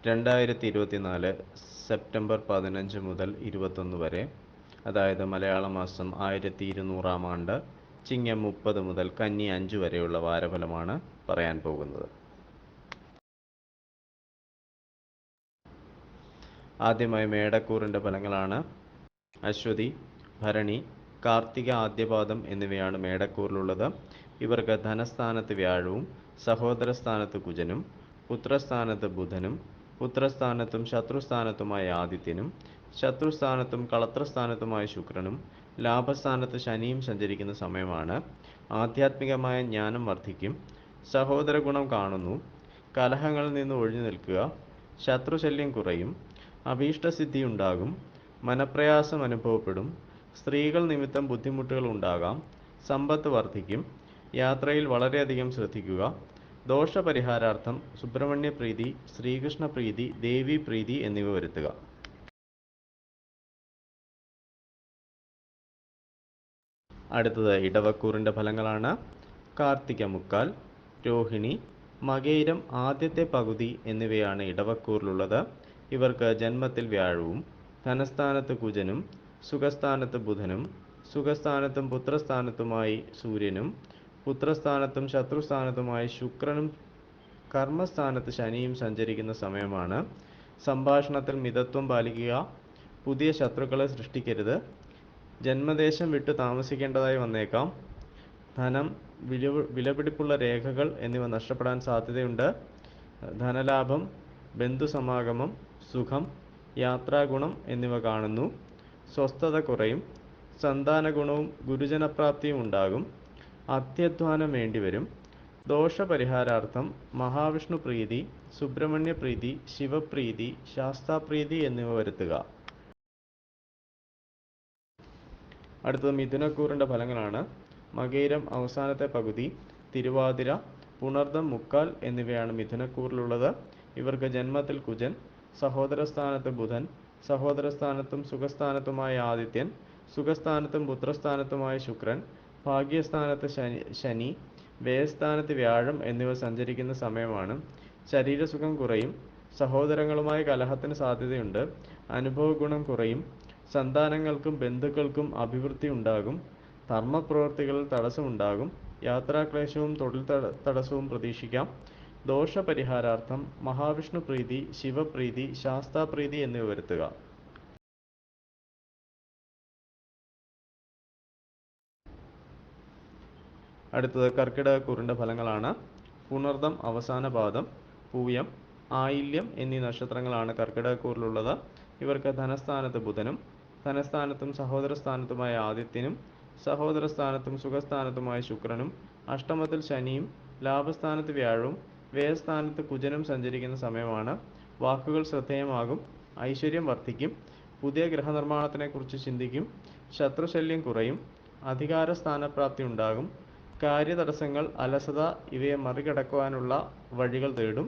2024 September 15 മുതൽ 21 വരെ, അതായത് മലയാള മാസം 1200 ആണ്ട്, ചിങ്ങം 30 മുതൽ കന്നി 5 വരെയുള്ള വാരഫലമാണ് പറയാൻ പോകുന്നത്. ആദ്യമായി മേടക്കൂറിൻ്റെ ഫലങ്ങളാണ്. അശ്വതി, ഭരണി, കാർത്തിക ആദ്യപാദം എന്നിവയാണ് മേടക്കൂറിലുള്ളത്. ഇവർക്ക് ധനസ്ഥാനത്ത് വ്യാഴവും സഹോദരസ്ഥാനത്ത് കുജനും പുത്രസ്ഥാനത്ത് ബുധനും പുത്രസ്ഥാനത്തും ശത്രുസ്ഥാനത്തുമായ ആദിത്യനും ശത്രുസ്ഥാനത്തും കളത്രസ്ഥാനത്തുമായ ശുക്രനും ലാഭസ്ഥാനത്ത് ശനിയും സഞ്ചരിക്കുന്ന സമയമാണ്. ആധ്യാത്മികമായ ജ്ഞാനം വർദ്ധിക്കും. സഹോദര ഗുണം കാണുന്നു. കലഹങ്ങളിൽ നിന്ന് ഒഴിഞ്ഞു നിൽക്കുക. ശത്രുശല്യം കുറയും. അഭീഷ്ടസിദ്ധി ഉണ്ടാകും. മനപ്രയാസം അനുഭവപ്പെടും. സ്ത്രീകൾ നിമിത്തം ബുദ്ധിമുട്ടുകൾ ഉണ്ടാകാം. സമ്പത്ത് വർദ്ധിക്കും. യാത്രയിൽ വളരെയധികം ശ്രദ്ധിക്കുക. ദോഷപരിഹാരാർത്ഥം സുബ്രഹ്മണ്യ പ്രീതി, ശ്രീകൃഷ്ണ പ്രീതി, ദേവി പ്രീതി എന്നിവ വരുത്തുക. അടുത്തത് ഇടവക്കൂറിൻ്റെ ഫലങ്ങളാണ്. കാർത്തിക മുക്കാൽ, രോഹിണി, മകയിരം ആദ്യത്തെ പകുതി എന്നിവയാണ് ഇടവക്കൂറിലുള്ളത്. ഇവർക്ക് ജന്മത്തിൽ വ്യാഴവും ധനസ്ഥാനത്ത് കുജനും സുഖസ്ഥാനത്ത് ബുധനും സുഖസ്ഥാനത്തും പുത്രസ്ഥാനത്തുമായി സൂര്യനും പുത്രസ്ഥാനത്തും ശത്രുസ്ഥാനത്തുമായി ശുക്രനും കർമ്മസ്ഥാനത്ത് ശനിയും സഞ്ചരിക്കുന്ന സമയമാണ്. സംഭാഷണത്തിൽ മിതത്വം പാലിക്കുക. പുതിയ ശത്രുക്കളെ സൃഷ്ടിക്കരുത്. ജന്മദേശം വിട്ടു താമസിക്കേണ്ടതായി വന്നേക്കാം. ധനം, വിലപിടിപ്പുള്ള രേഖകൾ എന്നിവ നഷ്ടപ്പെടാൻ സാധ്യതയുണ്ട്. ധനലാഭം, ബന്ധുസമാഗമം, സുഖം, യാത്രാഗുണം എന്നിവ കാണുന്നു. സ്വസ്ഥത കുറയും. സന്താനഗുണവും ഗുരുജനപ്രാപ്തിയും ഉണ്ടാകും. അത്യധ്വാനം വേണ്ടിവരും. ദോഷപരിഹാരാർത്ഥം മഹാവിഷ്ണു പ്രീതി, സുബ്രഹ്മണ്യ പ്രീതി, ശിവപ്രീതി, ശാസ്താപ്രീതി എന്നിവ വരുത്തുക. അടുത്തത് മിഥുനക്കൂറിൻ്റെ ഫലങ്ങളാണ്. മകയിരം അവസാനത്തെ പകുതി, തിരുവാതിര, പുണർദം മുക്കാൽ എന്നിവയാണ് മിഥുനക്കൂറിലുള്ളത്. ഇവർക്ക് ജന്മത്തിൽ കുജൻ, സഹോദരസ്ഥാനത്ത് ബുധൻ, സഹോദരസ്ഥാനത്തും സുഖസ്ഥാനത്തുമായ ആദിത്യൻ, സുഖസ്ഥാനത്തും പുത്രസ്ഥാനത്തുമായ ശുക്രൻ, ഭാഗ്യസ്ഥാനത്ത് ശനി, വ്യയസ്ഥാനത്ത് വ്യാഴം എന്നിവ സഞ്ചരിക്കുന്ന സമയമാണ്. ശരീരസുഖം കുറയും. സഹോദരങ്ങളുമായി കലഹത്തിന് സാധ്യതയുണ്ട്. അനുഭവഗുണം കുറയും. സന്താനങ്ങൾക്കും ബന്ധുക്കൾക്കും അഭിവൃദ്ധി ഉണ്ടാകും. ധർമ്മപ്രവൃത്തികളിൽ തടസ്സമുണ്ടാകും. യാത്രാക്ലേശവും തൊഴിൽ തടസ്സവും പ്രതീക്ഷിക്കാം. ദോഷപരിഹാരാർത്ഥം മഹാവിഷ്ണു പ്രീതി, ശിവപ്രീതി, ശാസ്താപ്രീതി എന്നിവ വരുത്തുക. അടുത്തത് കർക്കിടകക്കൂറിൻ്റെ ഫലങ്ങളാണ്. പുണർദം അവസാന പാദം, പൂയം, ആയില്യം എന്നീ നക്ഷത്രങ്ങളാണ് കർക്കിടകക്കൂറിലുള്ളത്. ഇവർക്ക് ധനസ്ഥാനത്ത് ബുധനും ധനസ്ഥാനത്തും സഹോദരസ്ഥാനത്തുമായ ആദിത്യനും സഹോദരസ്ഥാനത്തും സുഖസ്ഥാനത്തുമായ ശുക്രനും അഷ്ടമത്തിൽ ശനിയും ലാഭസ്ഥാനത്ത് വ്യാഴവും വ്യയസ്ഥാനത്ത് കുജനും സഞ്ചരിക്കുന്ന സമയമാണ്. വാക്കുകൾ ശ്രദ്ധേയമാകും. ഐശ്വര്യം വർദ്ധിക്കും. പുതിയ ഗൃഹനിർമ്മാണത്തിനെക്കുറിച്ച് ചിന്തിക്കും. ശത്രുശല്യം കുറയും. അധികാര സ്ഥാനപ്രാപ്തി ഉണ്ടാകും. കാര്യതടസ്സങ്ങൾ, അലസത ഇവയെ മറികടക്കുവാനുള്ള വഴികൾ തേടും.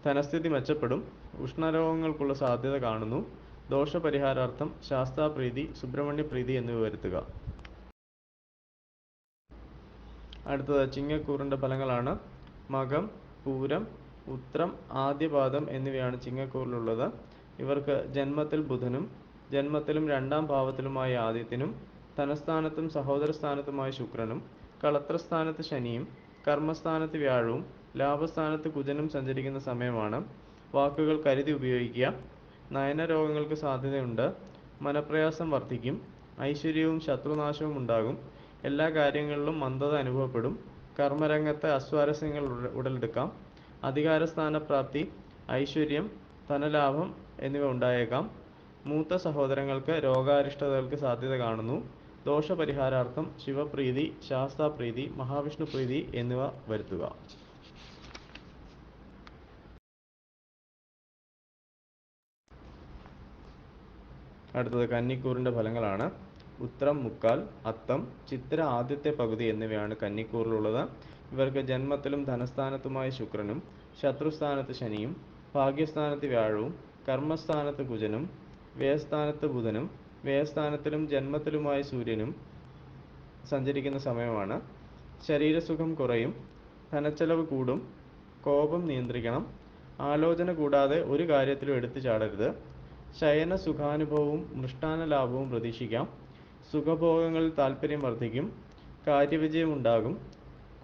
ധനസ്ഥിതി മെച്ചപ്പെടും. ഉഷ്ണരോഗങ്ങൾക്കുള്ള സാധ്യത കാണുന്നു. ദോഷപരിഹാരാർത്ഥം ശാസ്താപ്രീതി, സുബ്രഹ്മണ്യ പ്രീതി എന്നിവ വരുത്തുക. അടുത്തത് ചിങ്ങക്കൂറിൻ്റെ ഫലങ്ങളാണ്. മകം, പൂരം, ഉത്രം, ആദ്യപാദം എന്നിവയാണ് ചിങ്ങക്കൂറിലുള്ളത്. ഇവർക്ക് ജന്മത്തിൽ ബുധനും ജന്മത്തിലും രണ്ടാം ഭാവത്തിലുമായ ആദിത്യനും ധനസ്ഥാനത്തും സഹോദരസ്ഥാനത്തുമായ ശുക്രനും കളത്രസ്ഥാനത്ത് ശനിയും കർമ്മസ്ഥാനത്ത് വ്യാഴവും ലാഭസ്ഥാനത്ത് കുജനും സഞ്ചരിക്കുന്ന സമയമാണ്. വാക്കുകൾ കരുതി ഉപയോഗിക്കുക. നയനരോഗങ്ങൾക്ക് സാധ്യതയുണ്ട്. മനപ്രയാസം വർദ്ധിക്കും. ഐശ്വര്യവും ശത്രുനാശവും ഉണ്ടാകും. എല്ലാ കാര്യങ്ങളിലും മന്ദത അനുഭവപ്പെടും. കർമ്മരംഗത്ത് അസ്വാരസ്യങ്ങൾ ഉടലെടുക്കാം. അധികാരസ്ഥാനപ്രാപ്തി, ഐശ്വര്യം, ധനലാഭം എന്നിവ ഉണ്ടായേക്കാം. മൂത്ത സഹോദരങ്ങൾക്ക് രോഗാരിഷ്ടതകൾക്ക് സാധ്യത കാണുന്നു. ദോഷപരിഹാരാർത്ഥം ശിവപ്രീതി, ശാസ്താപ്രീതി, മഹാവിഷ്ണു പ്രീതി എന്നിവ വരുത്തുക. അടുത്തത് കന്നിക്കൂറിൻ്റെ ഫലങ്ങളാണ്. ഉത്രം മുക്കാൽ, അത്തം, ചിത്തിര ആദ്യത്തെ പകുതി എന്നിവയാണ് കന്നിക്കൂറിലുള്ളത്. ഇവർക്ക് ജന്മത്തിലും ധനസ്ഥാനത്തുമായ ശുക്രനും ശത്രുസ്ഥാനത്ത് ശനിയും ഭാഗ്യസ്ഥാനത്ത് വ്യാഴവും കർമ്മസ്ഥാനത്ത് കുജനും വ്യയസ്ഥാനത്ത് ബുധനും വ്യയസ്ഥാനത്തിലും ജന്മത്തിലുമായ സൂര്യനും സഞ്ചരിക്കുന്ന സമയമാണ്. ശരീരസുഖം കുറയും. ധനച്ചെലവ് കൂടും. കോപം നിയന്ത്രിക്കണം. ആലോചന കൂടാതെ ഒരു കാര്യത്തിലും എടുത്തു ചാടരുത്. ശയന സുഖാനുഭവവും മൃഷ്ടാന്ന ലാഭവും പ്രതീക്ഷിക്കാം. സുഖഭോഗങ്ങളിൽ താൽപ്പര്യം വർദ്ധിക്കും. കാര്യവിജയം ഉണ്ടാകും.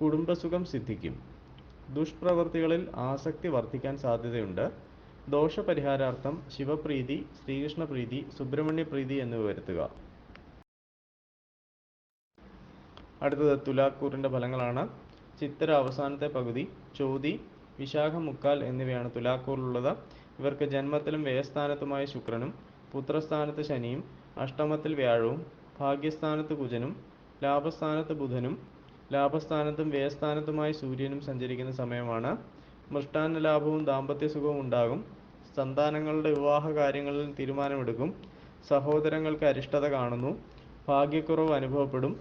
കുടുംബസുഖം സിദ്ധിക്കും. ദുഷ്പ്രവൃത്തികളിൽ ആസക്തി വർദ്ധിക്കാൻ സാധ്യതയുണ്ട്. ദോഷപരിഹാരാർത്ഥം ശിവപ്രീതി, ശ്രീകൃഷ്ണപ്രീതി, സുബ്രഹ്മണ്യപ്രീതി എന്നിവ വരുത്തുക. അടുത്തത് തുലാക്കൂറിൻ്റെ ഫലങ്ങളാണ്. ചിത്തിര അവസാനത്തെ പകുതി, ചോതി, വിശാഖം മുക്കാൽ എന്നിവയാണ് തുലാക്കൂറിലുള്ളത്. ഇവർക്ക് ജന്മത്തിലും വ്യയസ്ഥാനത്തുമായ ശുക്രനും പുത്രസ്ഥാനത്ത് ശനിയും അഷ്ടമത്തിൽ വ്യാഴവും ഭാഗ്യസ്ഥാനത്ത് കുജനും ലാഭസ്ഥാനത്ത് ബുധനും ലാഭസ്ഥാനത്തും വ്യയസ്ഥാനത്തുമായി സൂര്യനും സഞ്ചരിക്കുന്ന സമയമാണ്. മൃഷ്ടാന്ന ലാഭവും ദാമ്പത്യസുഖവും ഉണ്ടാകും. സന്താനങ്ങളുടെ വിവാഹ കാര്യങ്ങളിൽ തീരുമാനമെടുക്കും. സഹോദരങ്ങൾക്ക് അരിഷ്ടത കാണുന്നു. ഭാഗ്യക്കുറവ് അനുഭവപ്പെടും.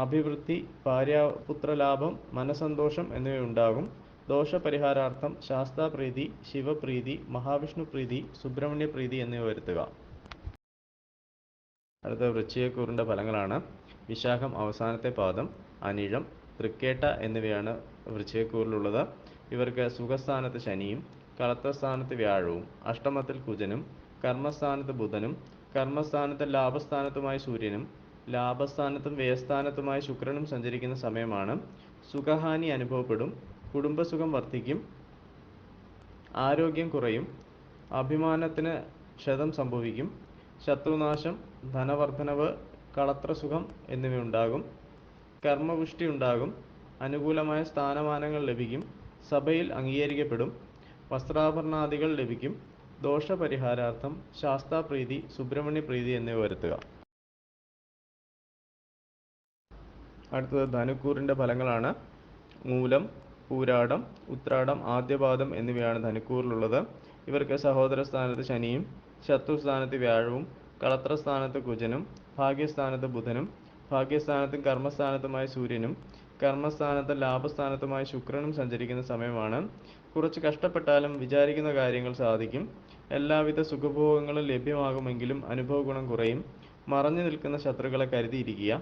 അഭിവൃദ്ധി, ഭാര്യാപുത്രലാഭം, മനസന്തോഷം എന്നിവയുണ്ടാകും. ദോഷപരിഹാരാർത്ഥം ശാസ്താപ്രീതി, ശിവപ്രീതി, മഹാവിഷ്ണുപ്രീതി, സുബ്രഹ്മണ്യപ്രീതി എന്നിവ വരുത്തുക. അടുത്ത വൃശ്ചികക്കൂറിൻ്റെ ഫലങ്ങളാണ്. വിശാഖം അവസാനത്തെ പാദം, അനിഴം, തൃക്കേട്ട എന്നിവയാണ് വൃശ്ചികക്കൂറിലുള്ളത്. ഇവർക്ക് സുഖസ്ഥാനത്ത് ശനിയും കളത്രസ്ഥാനത്ത് വ്യാഴവും അഷ്ടമത്തിൽ കുജനും കർമ്മസ്ഥാനത്ത് ബുധനും കർമ്മസ്ഥാനത്ത് ലാഭസ്ഥാനത്തുമായി സൂര്യനും ലാഭസ്ഥാനത്തും വ്യയസ്ഥാനത്തുമായി ശുക്രനും സഞ്ചരിക്കുന്ന സമയമാണ്. സുഖഹാനി അനുഭവപ്പെടും. കുടുംബസുഖം വർദ്ധിക്കും. ആരോഗ്യം കുറയും. അഭിമാനത്തിന് ക്ഷതം സംഭവിക്കും. ശത്രുനാശം, ധനവർദ്ധനവ്, കളത്രസുഖം എന്നിവയുണ്ടാകും. കർമ്മപുഷ്ടി ഉണ്ടാകും. അനുകൂലമായ സ്ഥാനമാനങ്ങൾ ലഭിക്കും. സഭയിൽ അംഗീകരിക്കപ്പെടും. വസ്ത്രാഭരണാദികൾ ലഭിക്കും. ദോഷപരിഹാരാർത്ഥം ശാസ്താപ്രീതി, സുബ്രഹ്മണ്യപ്രീതി എന്നിവ വരുത്തുക. അടുത്തത് ധനുക്കൂറിൻ്റെ ഫലങ്ങളാണ്. മൂലം, പൂരാടം, ഉത്രാടം, ആദ്യപാദം എന്നിവയാണ് ധനുക്കൂറിലുള്ളത്. ഇവർക്ക് സഹോദരസ്ഥാനത്ത് ശനിയും ശത്രുസ്ഥാനത്ത് വ്യാഴവും കളത്രസ്ഥാനത്ത് കുജനും ഭാഗ്യസ്ഥാനത്ത് ബുധനും ഭാഗ്യസ്ഥാനത്തും കർമ്മസ്ഥാനത്തുമായി സൂര്യനും കർമ്മസ്ഥാനത്ത് ലാഭസ്ഥാനത്തുമായി ശുക്രനും സഞ്ചരിക്കുന്ന സമയമാണ്. കുറച്ച് കഷ്ടപ്പെട്ടാലും വിചാരിക്കുന്ന കാര്യങ്ങൾ സാധിക്കും. എല്ലാവിധ സുഖഭോഗങ്ങളും ലഭ്യമാകുമെങ്കിലും അനുഭവ ഗുണം കുറയും. മറഞ്ഞു നിൽക്കുന്ന ശത്രുക്കളെ കരുതിയിരിക്കുക.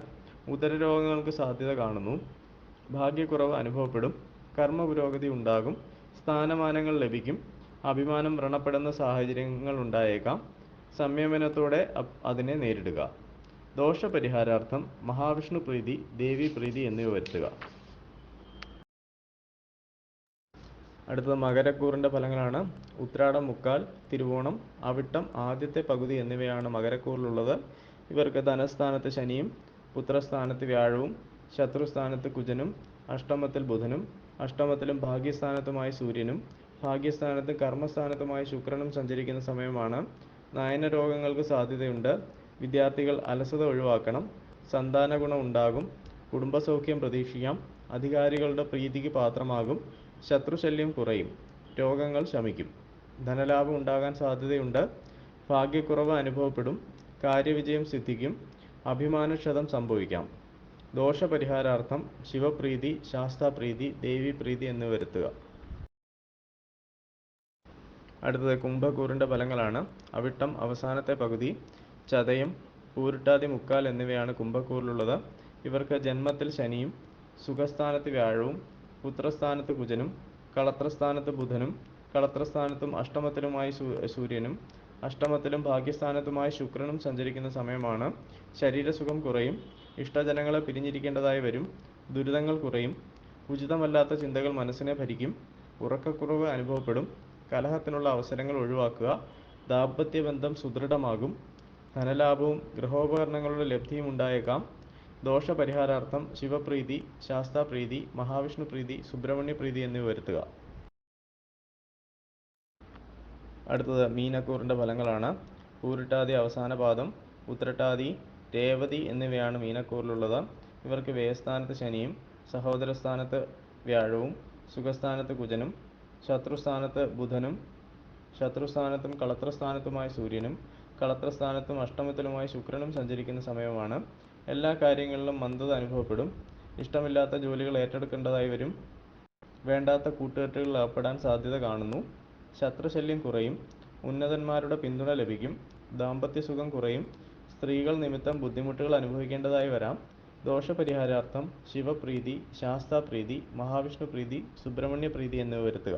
ഉദരരോഗങ്ങൾക്ക് സാധ്യത കാണുന്നു. ഭാഗ്യക്കുറവ് അനുഭവപ്പെടും. കർമ്മ പുരോഗതി ഉണ്ടാകും. സ്ഥാനമാനങ്ങൾ ലഭിക്കും. അഭിമാനം വ്രണപ്പെടുന്ന സാഹചര്യങ്ങൾ ഉണ്ടായേക്കാം. സംയമനത്തോടെ അതിനെ നേരിടുക. ദോഷപരിഹാരാർത്ഥം മഹാവിഷ്ണു പ്രീതി, ദേവി പ്രീതി എന്നിവ വരുത്തുക. അടുത്തത് മകരക്കൂറിൻ്റെ ഫലങ്ങളാണ്. ഉത്രാടം മുക്കാൽ, തിരുവോണം, അവിട്ടം ആദ്യത്തെ പകുതി എന്നിവയാണ് മകരക്കൂറിലുള്ളത്. ഇവർക്ക് ധനസ്ഥാനത്ത് ശനിയും പുത്രസ്ഥാനത്ത് വ്യാഴവും ശത്രുസ്ഥാനത്ത് കുജനും അഷ്ടമത്തിൽ ബുധനും അഷ്ടമത്തിലും ഭാഗ്യസ്ഥാനത്തുമായി സൂര്യനും ഭാഗ്യസ്ഥാനത്ത് കർമ്മസ്ഥാനത്തുമായി ശുക്രനും സഞ്ചരിക്കുന്ന സമയമാണ്. നയന രോഗങ്ങൾക്ക് സാധ്യതയുണ്ട്. വിദ്യാർത്ഥികൾ അലസത ഒഴിവാക്കണം. സന്താന ഗുണം ഉണ്ടാകും. കുടുംബസൗഖ്യം പ്രതീക്ഷിക്കാം. അധികാരികളുടെ പ്രീതിക്ക് പാത്രമാകും. ശത്രുശല്യം കുറയും. രോഗങ്ങൾ ശമിക്കും. ധനലാഭം ഉണ്ടാകാൻ സാധ്യതയുണ്ട്. ഭാഗ്യക്കുറവ് അനുഭവപ്പെടും. കാര്യവിജയം സിദ്ധിക്കും. അഭിമാനക്ഷതം സംഭവിക്കാം. ദോഷപരിഹാരാർത്ഥം ശിവപ്രീതി, ശാസ്താപ്രീതി, ദേവീപ്രീതി എന്നിവ വരുത്തുക. അടുത്തത് കുംഭക്കൂറിൻ്റെ ഫലങ്ങളാണ്. അവിട്ടം അവസാനത്തെ പകുതി, ചതയം, പൂരിട്ടാതി മുക്കാൽ എന്നിവയാണ് കുംഭക്കൂറിലുള്ളത്. ഇവർക്ക് ജന്മത്തിൽ ശനിയും സുഖസ്ഥാനത്ത് വ്യാഴവും പുത്രസ്ഥാനത്ത് കുജനും കളത്രസ്ഥാനത്ത് ബുധനും കളത്രസ്ഥാനത്തും അഷ്ടമത്തിലുമായി സൂര്യനും അഷ്ടമത്തിലും ഭാഗ്യസ്ഥാനത്തുമായി ശുക്രനും സഞ്ചരിക്കുന്ന സമയമാണ്. ശരീരസുഖം കുറയും. ഇഷ്ടജനങ്ങളെ പിരിഞ്ഞിരിക്കേണ്ടതായി വരും. ദുരിതങ്ങൾ കുറയും. ഉചിതമല്ലാത്ത ചിന്തകൾ മനസ്സിനെ ഭരിക്കും. ഉറക്കക്കുറവ് അനുഭവപ്പെടും. കലഹത്തിനുള്ള അവസരങ്ങൾ ഒഴിവാക്കുക. ദാമ്പത്യബന്ധം സുദൃഢമാകും. ധനലാഭവും ഗൃഹോപകരണങ്ങളുടെ ലബ്ധിയും ഉണ്ടായേക്കാം. ദോഷപരിഹാരാർത്ഥം ശിവപ്രീതി, ശാസ്താപ്രീതി, മഹാവിഷ്ണുപ്രീതി, സുബ്രഹ്മണ്യപ്രീതി എന്നിവ വരുത്തുക. അടുത്തത് മീനക്കൂറിൻ്റെ ഫലങ്ങളാണ്. പൂരിട്ടാതി അവസാന പാദം, ഉത്രട്ടാതി, രേവതി എന്നിവയാണ് മീനക്കൂറിലുള്ളത്. ഇവർക്ക് വ്യയസ്ഥാനത്ത് ശനിയും സഹോദരസ്ഥാനത്ത് വ്യാഴവും സുഖസ്ഥാനത്ത് കുജനും ശത്രുസ്ഥാനത്ത് ബുധനും ശത്രുസ്ഥാനത്തും കളത്രസ്ഥാനത്തുമായി സൂര്യനും കളത്രസ്ഥാനത്തും അഷ്ടമത്തിലുമായി ശുക്രനും സഞ്ചരിക്കുന്ന സമയമാണ്. എല്ലാ കാര്യങ്ങളിലും മന്ദത അനുഭവപ്പെടും. ഇഷ്ടമില്ലാത്ത ജോലികൾ ഏറ്റെടുക്കേണ്ടതായി വരും. വേണ്ടാത്ത കൂട്ടുകെട്ടുകളിൽ അകപ്പെടാൻ സാധ്യത കാണുന്നു. ശത്രുശല്യം കുറയും. ഉന്നതന്മാരുടെ പിന്തുണ ലഭിക്കും. ദാമ്പത്യസുഖം കുറയും. സ്ത്രീകൾ നിമിത്തം ബുദ്ധിമുട്ടുകൾ അനുഭവിക്കേണ്ടതായി വരാം. ദോഷപരിഹാരാർത്ഥം ശിവപ്രീതി, ശാസ്താപ്രീതി, മഹാവിഷ്ണുപ്രീതി, സുബ്രഹ്മണ്യപ്രീതി എന്നിവ വരുത്തുക.